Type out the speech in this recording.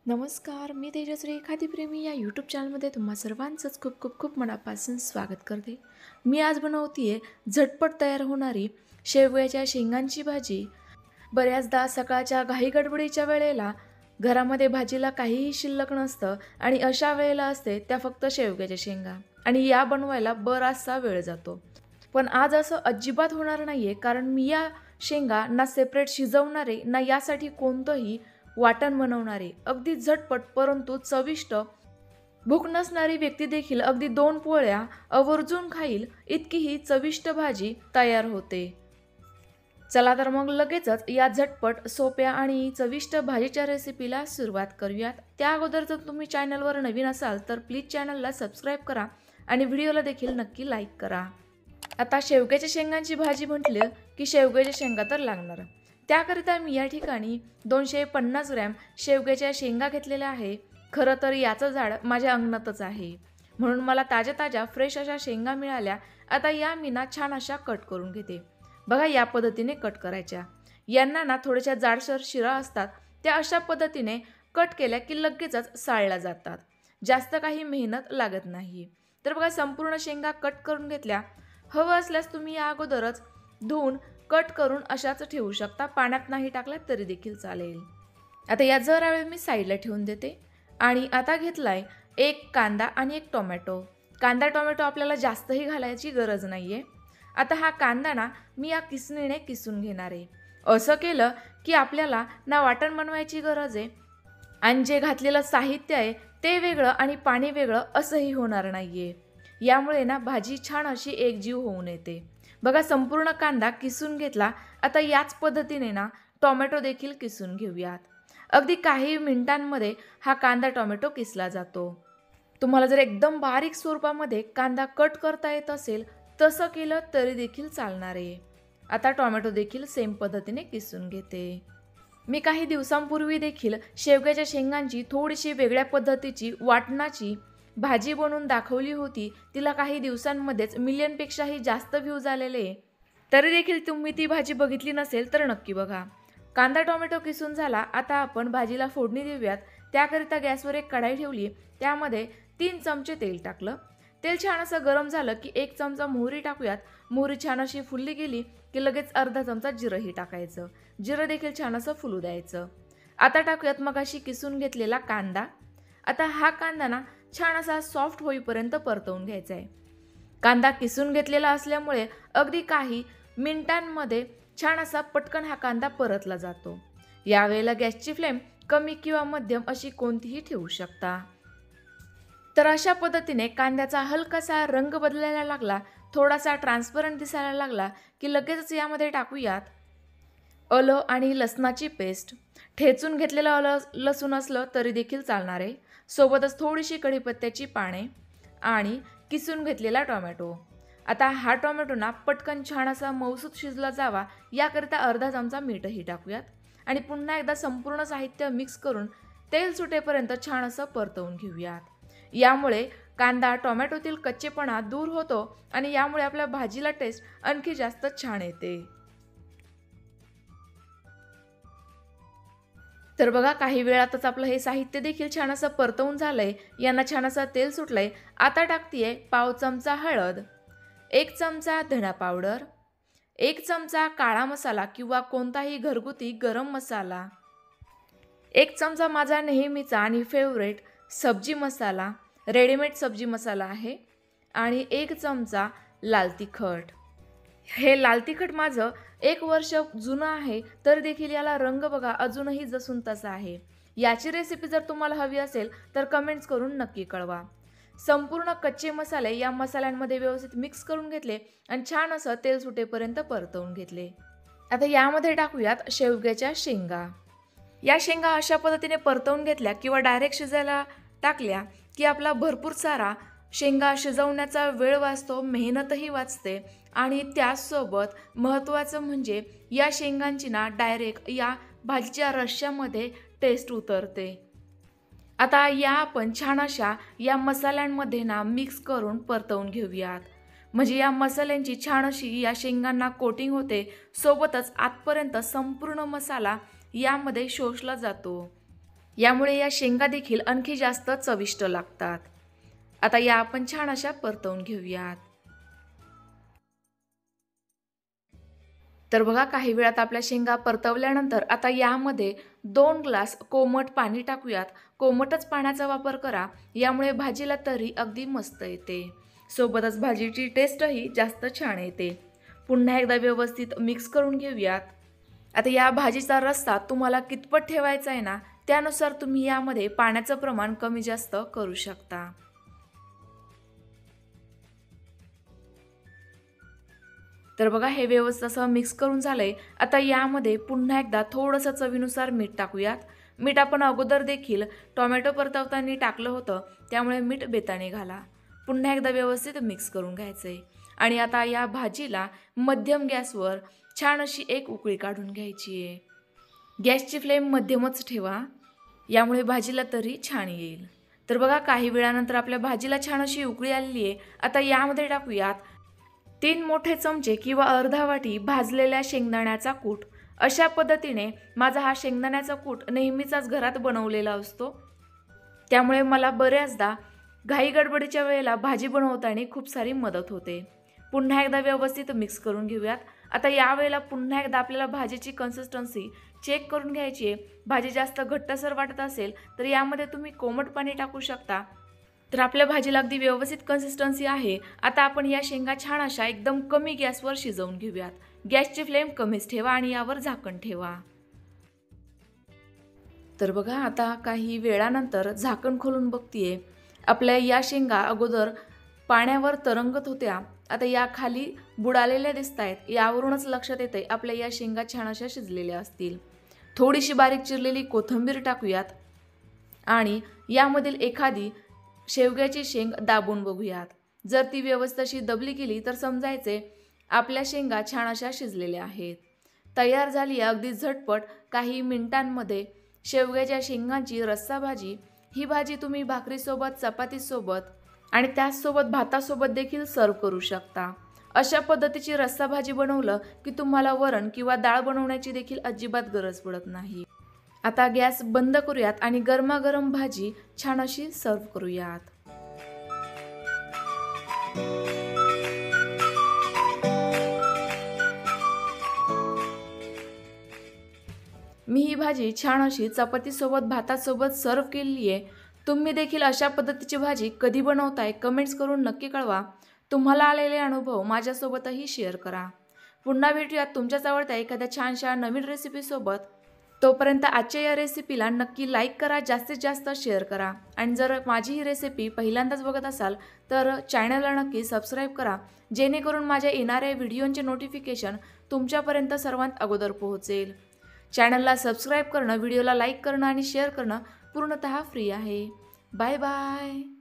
नमस्कार, मी तेजश्री खाद्यप्रेमी या यूट्यूब चॅनलमध्ये तुम्हा सर्वांचंच खूप खूप खूप मनापासून स्वागत करते. मी आज बनवते झटपट तयार होणारी शेवग्याच्या शेंगांची भाजी. बऱ्याचदा सकाळच्या घाईगडबडीच्या वेळेला घरामध्ये भाजीला काहीही शिल्लक नसतं आणि अशा वेळेला असते त्या फक्त शेवग्याच्या शेंगा आणि या बनवायला बराचसा वेळ जातो. पण आज असं अजिबात होणार नाही आहे, कारण मी या शेंगा ना सेपरेट शिजवणार आहे ना यासाठी कोणतंही वाटण बनवणारे. अगदी झटपट परंतु चविष्ट, भूक नसणारी व्यक्ती देखील अगदी 2 पोळ्या आवर्जून खाईल इतकी ही चविष्ट भाजी तयार होते. चला तर मग लगेचच या झटपट, सोप्या आणि चविष्ट भाजीच्या रेसिपीला सुरुवात करूयात. त्या अगोदर जर तुम्ही चॅनलवर नवीन असाल तर प्लीज चॅनलला सबस्क्राईब करा आणि व्हिडिओला देखील नक्की लाईक करा. आता शेवग्याच्या शेंगांची भाजी म्हटली की शेवग्याच्या शेंगा तर लागणार. त्याकरिता मी या ठिकाणी 250 ग्रॅम शेवग्याच्या शेंगा घेतलेल्या आहे. खरं तर याचं झाड माझ्या अंगणातच आहे, म्हणून मला ताज्या ताज्या फ्रेश अशा शेंगा मिळाल्या. आता या मी ना छान अशा कट करून घेते. बघा, या पद्धतीने कट करायच्या. यांना ना थोड्याशा जाडसर शिरा असतात, त्या अशा पद्धतीने कट केल्या की लगेचच साळल्या जातात. जास्त काही मेहनत लागत नाही. तर बघा, संपूर्ण शेंगा कट करून घेतल्या. हवं असल्यास तुम्ही या अगोदरच धुवून कट करून अशाच ठेवू शकता. पाण्यात नाही टाकला तरी देखील चालेल. आता या जरा वेळ मी साईडला ठेवून देते. आणि आता घेतलाय एक कांदा आणि एक टोमॅटो. कांदा टोमॅटो आपल्याला जास्तही घालायची गरज नाहीये. आता हा कांदा ना मी या किसणीने किसून घेणार आहे. असं केलं की आपल्याला ना वाटण बनवायची गरज आहे आणि जे घातलेलं साहित्य आहे ते वेगळं आणि पाणी वेगळं असंही होणार नाहीये. यामुळे ना भाजी छान अशी एकजीव होऊन येते. बघा, संपूर्ण कांदा किसून घेतला. आता याच पद्धतीने ना टोमॅटो देखील किसून घेऊयात. अगदी काही मिनिटांमध्ये हा कांदा टोमॅटो किसला जातो. तुम्हाला जर एकदम बारीक स्वरूपामध्ये कांदा कट करता येत असेल तसं केलं तरी देखील चालणार आहे. आता टोमॅटो देखील सेम पद्धतीने किसून घेते. मी काही दिवसांपूर्वी देखील शेवग्याच्या शेंगांची थोडीशी वेगळ्या पद्धतीची वाटणाची भाजी बनवून दाखवली होती. तिला काही दिवसांमध्येच मिलियनपेक्षाही जास्त व्ह्यूज आलेले. तरी देखील तुम्ही ती भाजी बघितली नसेल तर नक्की बघा. कांदा टोमॅटो किसून झाला. आता आपण भाजीला फोडणी देऊयात. त्याकरिता गॅसवर एक कढाई ठेवली. त्यामध्ये 3 चमचे तेल टाकलं. तेल छान असं गरम झालं की 1 चमचा मोहरी टाकूयात. मोहरी छान अशी फुलली गेली की लगेच अर्धा चमचा जिरंही टाकायचं. जिरं देखील छान असं फुलू द्यायचं. आता टाकूयात मगाशी किसून घेतलेला कांदा. आता हा कांदा ना छान असा सॉफ्ट होईपर्यंत परतवून घ्यायचा आहे. कांदा किसून घेतलेला असल्यामुळे अगदी काही मिनिटांमध्ये छान असा पटकन हा कांदा परतला जातो. यावेळेला गॅसची फ्लेम कमी किंवा मध्यम अशी कोणतीही ठेवू शकता. तर अशा पद्धतीने कांद्याचा हलकासा रंग बदलायला लागला, थोडासा ट्रान्सपरंट दिसायला लागला की लगेचच यामध्ये टाकूयात आलं आणि लसणाची पेस्ट. ठेचून घेतलेलं आलं लसूण असलं तरी देखील चालणार आहे. सोबतच थोडीशी कढीपत्त्याची पाने आणि किसून घेतलेला टोमॅटो. आता हा टोमॅटो ना पटकन छान असा मऊसूत शिजला जावा याकरिता अर्धा चमचा मीठही टाकूयात. आणि पुन्हा एकदा संपूर्ण साहित्य मिक्स करून तेल सुटेपर्यंत छान असं परतवून घेऊयात. यामुळे कांदा टोमॅटोतील कच्चेपणा दूर होतो आणि यामुळे आपल्या भाजीला टेस्ट आणखी जास्त छान येते. तर बघा, काही वेळातच आपलं हे साहित्य देखील छान असं परतवून झालंय. यांना छान असं तेल सुटलंय. आता टाकतीये पाव चमचा हळद, 1 चमचा धना पावडर, 1 चमचा काळा मसाला किंवा कोणताही घरगुती गरम मसाला, 1 चमचा माझा नेहमीचा आणि फेवरेट सब्जी मसाला, रेडीमेड सब्जी मसाला आहे, आणि 1 चमचा लाल तिखट. हे लाल तिखट माझं 1 वर्ष जुनं आहे, तर देखील याला रंग बघा अजूनही जसून तसा आहे. याची रेसिपी जर तुम्हाला हवी असेल तर कमेंट्स करून नक्की कळवा. संपूर्ण कच्चे मसाले या मसाल्यांमध्ये व्यवस्थित मिक्स करून घेतले आणि छान असं तेल सुटेपर्यंत परतवून घेतले. आता यामध्ये टाकूयात शेवग्याच्या शेंगा. या शेंगा अशा पद्धतीने परतवून घेतल्या किंवा डायरेक्ट शिजायला टाकल्या की आपला भरपूर सारा शेंगा शिजवण्याचा वेळ वाचतो, मेहनतही वाचते आणि त्याचसोबत महत्त्वाचं म्हणजे या शेंगांची ना डायरेक्ट या भाजीच्या रश्श्यामध्ये टेस्ट उतरते. आता या आपण छान अशा या मसाल्यांमध्ये ना मिक्स करून परतवून घेऊयात. म्हणजे या मसाल्यांची छान अशी या शेंगांना कोटिंग होते. सोबतच आतपर्यंत संपूर्ण मसाला यामध्ये शोषला जातो. यामुळे या शेंगा देखील आणखी जास्त चविष्ट लागतात. आता या आपण छान अशा परतवून घेऊयात. तर बघा काही वेळात आपल्या शेंगा परतवल्यानंतर आता यामध्ये 2 ग्लास कोमट पाणी टाकूयात. कोमटच पाण्याचा वापर करा, यामुळे भाजीला तरी अगदी मस्त येते. सोबतच भाजीची टेस्टही जास्त छान येते. पुन्हा एकदा व्यवस्थित मिक्स करून घेऊयात. आता या भाजीचा रस्सा तुम्हाला कितपत ठेवायचा आहे ना, त्यानुसार तुम्ही यामध्ये पाण्याचं प्रमाण कमी जास्त करू शकता. तर बघा हे व्यवस्थित असं मिक्स करून झालंय. आता यामध्ये पुन्हा एकदा थोडंसं चवीनुसार मीठ टाकूयात. मीठ आपण अगोदर देखील टोमॅटो परतवताना टाकलं होतं, त्यामुळे मीठ बेताने घाला. पुन्हा एकदा व्यवस्थित मिक्स करून घ्यायचंय आणि आता या भाजीला मध्यम गॅसवर छान अशी एक उकळी काढून घ्यायची आहे. गॅसची फ्लेम मध्यमच ठेवा, यामुळे भाजीला तरी छान येईल. तर बघा काही वेळानंतर आपल्या भाजीला छान अशी उकळी आलेली आहे. आता यामध्ये टाकूयात 3 मोठे चमचे किंवा अर्धा वाटी भाजलेल्या शेंगदाण्याचा कूट. अशा पद्धतीने माझा हा शेंगदाण्याचा कूट नेहमीचाच घरात बनवलेला असतो, त्यामुळे मला बऱ्याचदा घाई गडबडीच्या वेळेला भाजी बनवताना खूप सारी मदत होते. पुन्हा एकदा व्यवस्थित मिक्स करून घेऊयात. आता यावेळेला पुन्हा एकदा आपल्याला भाजीची कन्सिस्टन्सी चेक करून घ्यायची आहे. भाजी जास्त घट्टसर वाटत असेल तर यामध्ये तुम्ही कोमट पाणी टाकू शकता. तर आपल्या भाजीला अगदी व्यवस्थित कन्सिस्टन्सी आहे. आता आपण या शेंगा छान अशा एकदम कमी गॅसवर शिजवून घेऊयात. गॅसची फ्लेम कमीच ठेवा आणि यावर झाकण ठेवा. तर बघा आता काही वेळानंतर झाकण खोलून बघतीये. आपल्या या शेंगा अगोदर पाण्यावर तरंगत होत्या, आता या खाली बुडालेल्या दिसत आहेत. यावरूनच लक्षात येते आपल्या या शेंगा छान अशा शिजलेल्या असतील. थोडीशी बारीक चिरलेली कोथिंबीर टाकूयात आणि यामधील एखादी शेवग्याची शेंग दाबून बघूयात. जर ती व्यवस्थित अशी दबली गेली तर समजायचे आपल्या शेंगा छान अशा शिजलेल्या आहेत. तयार झाली अगदी झटपट काही मिनिटांमध्ये शेवग्याच्या शेंगांची रस्सा भाजी. ही भाजी तुम्ही भाकरीसोबत, चपातीसोबत आणि त्याचसोबत भातासोबत देखील सर्व करू शकता. अशा पद्धतीची रस्सा भाजी बनवलं की तुम्हाला वरण किंवा डाळ बनवण्याची देखील अजिबात गरज पडत नाही. आता गॅस बंद करूयात आणि गरमागरम भाजी छान अशी सर्व करूयात. मी ही भाजी छान अशी चपातीसोबत, भातासोबत सर्व केली आहे. तुम्ही देखील अशा पद्धतीची भाजी कधी बनवताय कमेंट्स करून नक्की कळवा. तुम्हाला आलेले अनुभव माझ्यासोबतही शेअर करा. पुन्हा भेटूयात तुमच्याच आवडत्या एखाद्या छानशा नवीन रेसिपीसोबत. तोपर्यंत आजच्या या रेसिपीला नक्की लाईक करा, जास्तीत जास्त शेअर करा आणि जर माझी ही रेसिपी पहिल्यांदाच बघत असाल तर चॅनलला नक्की सबस्क्राईब करा, जेणेकरून माझ्या येणाऱ्या व्हिडिओंचे नोटिफिकेशन तुमच्यापर्यंत सर्वात अगोदर पोहोचेल. चॅनलला सबस्क्राईब करणं, व्हिडिओला लाईक करणं आणि शेअर करणं पूर्णतः फ्री आहे. Bye bye.